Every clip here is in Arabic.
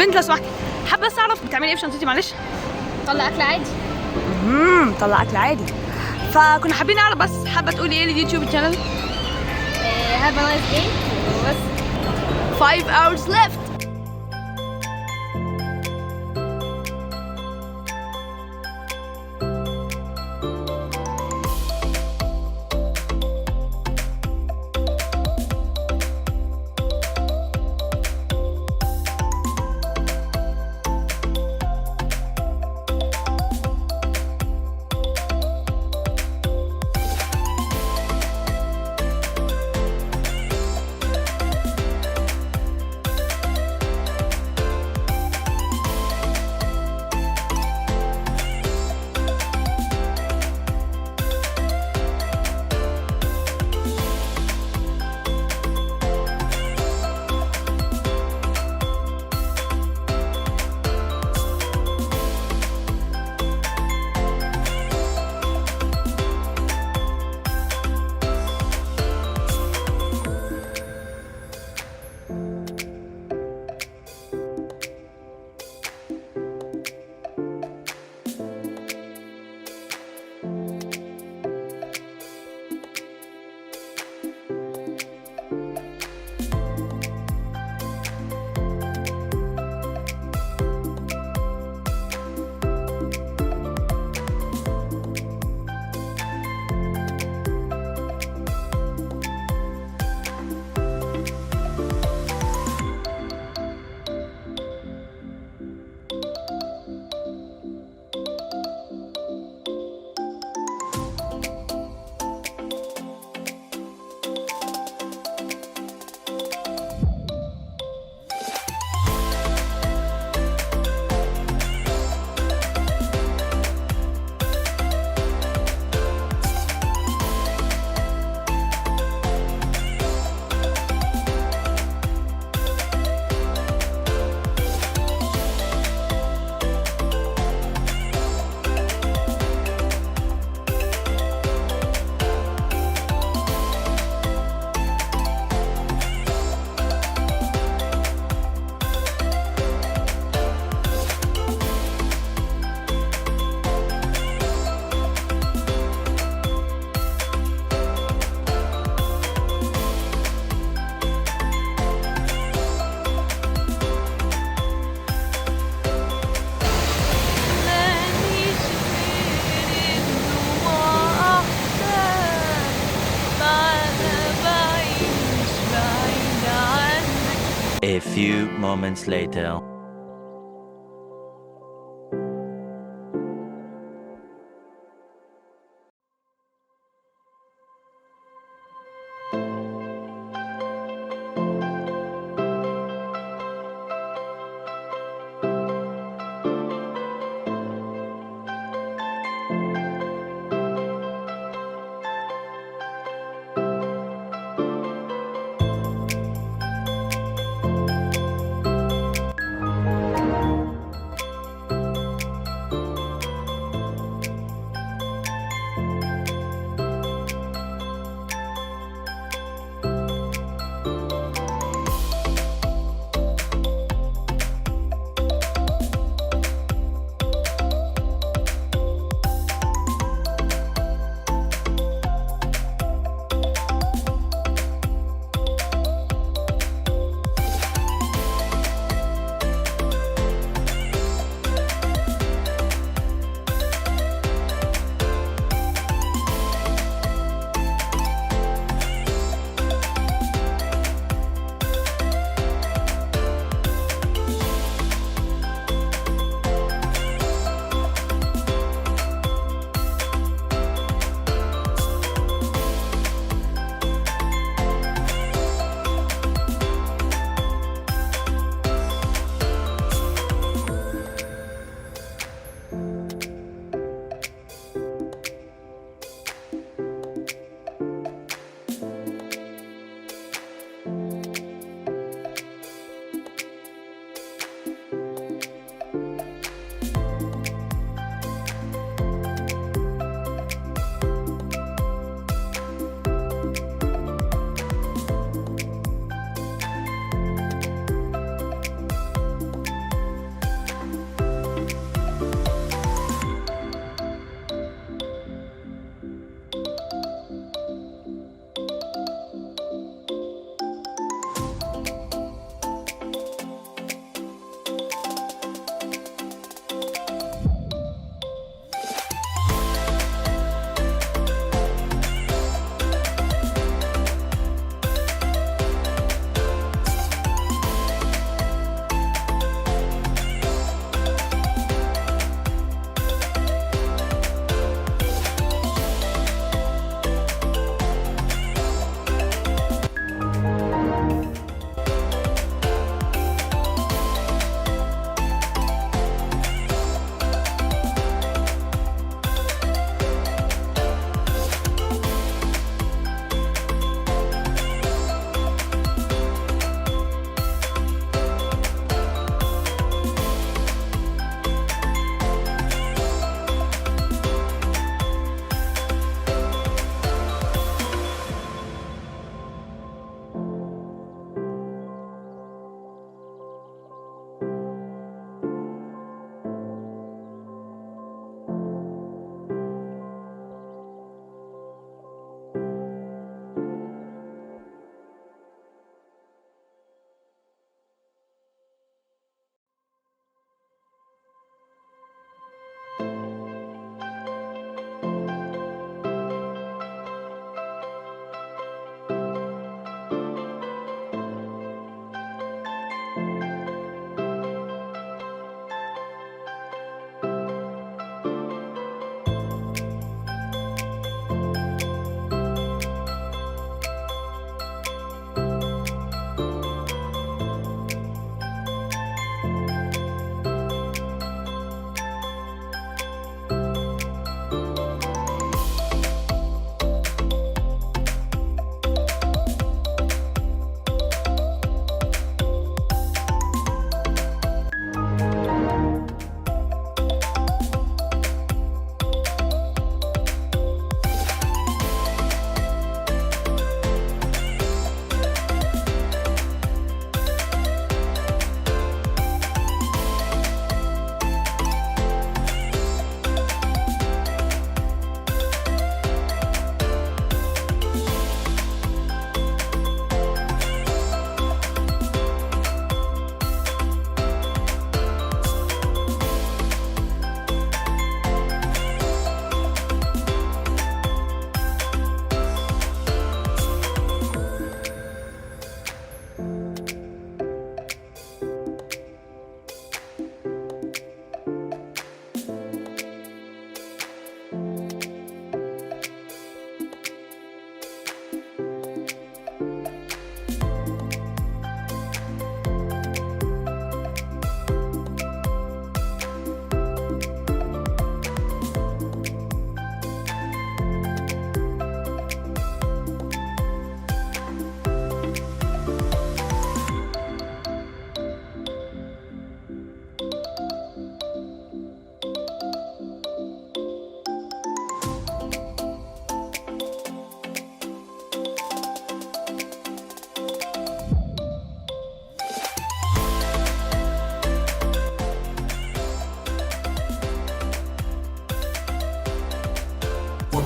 بنت لو سمحتي، حابه بس اعرف بتعملي ايه في شنطتي معلش؟ طلع اكل عادي. طلع اكل عادي. فكنا حابين نعرف بس، حابه تقولي ايه لليوتيوب شانل؟ هاف ا نايس داي وبس. 5 hours left. A few moments later.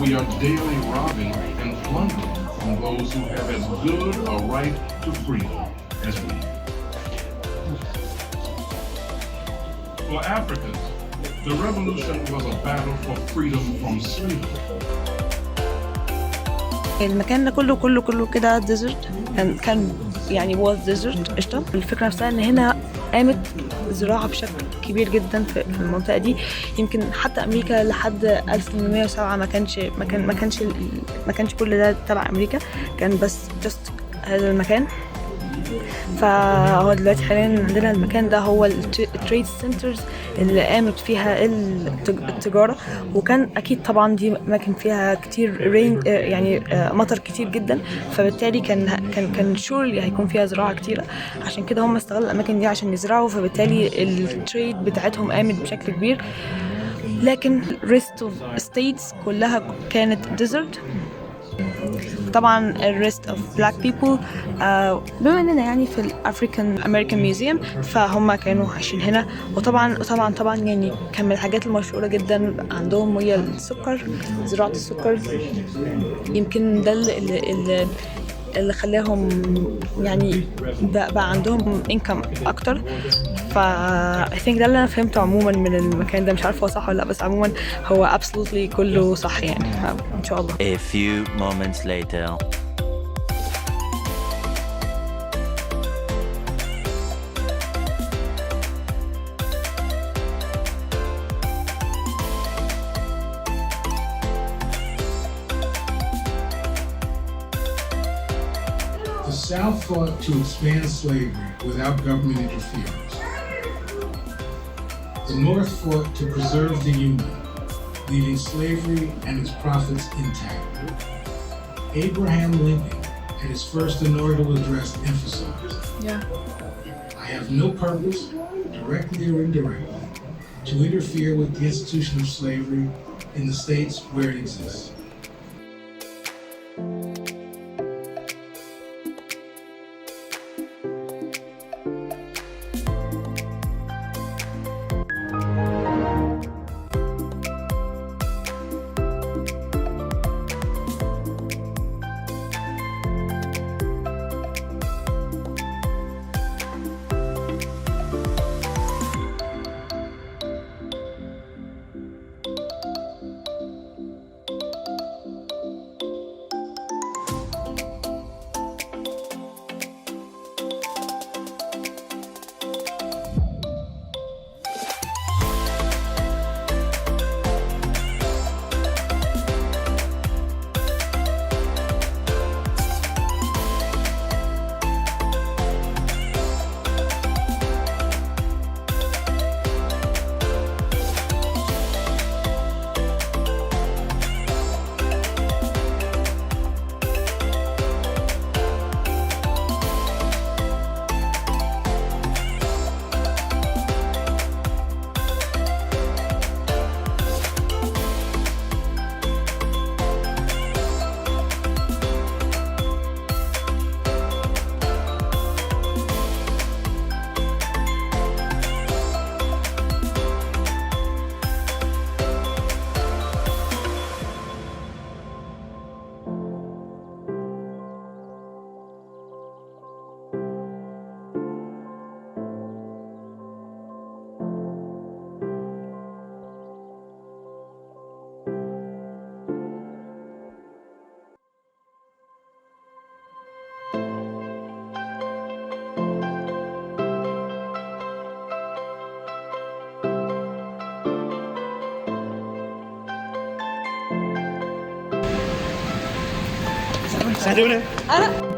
we are daily robbing and plundering from those who have as good a right to freedom as we. For Africans, the revolution was a battle for freedom from slavery. المكان ده كله كده ديزرت، كان يعني واز ديزرت قشطه. الفكره نفسها ان هنا قامت زراعه بشكل كبير جدا في المنطقه دي. يمكن حتى امريكا لحد 1807 ما كانش كل ده تبع امريكا، كان بس جست هذا المكان. فهو دلوقتي حاليا عندنا المكان ده هو التريد سنترز اللي قامت فيها التجاره، وكان اكيد طبعا دي اماكن فيها كتير رين يعني مطر كتير جدا، فبالتالي كان شور اللي هيكون فيها زراعه كتيره. عشان كده هم استغلوا الاماكن دي عشان يزرعوا، فبالتالي التريد بتاعتهم قامت بشكل كبير. لكن rest of states كلها كانت desert. طبعا الريست اوف بلاك بيبل بما اننا يعني في الافريكان امريكان ميوزيوم فهم كانوا عايشين هنا. وطبعا يعني كان من الحاجات المشهوره جدا عندهم هي السكر، زراعه السكر. يمكن ده اللي خلاهم يعني بقى عندهم انكم اكتر. I think ده اللي انا فهمته عموما من المكان ده. مش عارفه هو صح ولا لا، بس عموما هو absolutely كله صح يعني ان شاء الله. A few moments later. The South fought to expand slavery without government interference. The North fought to preserve the Union, leaving slavery and its profits intact. Abraham Lincoln, at his first inaugural address, emphasized, I have no purpose, directly or indirectly, to interfere with the institution of slavery in the states where it exists. أنا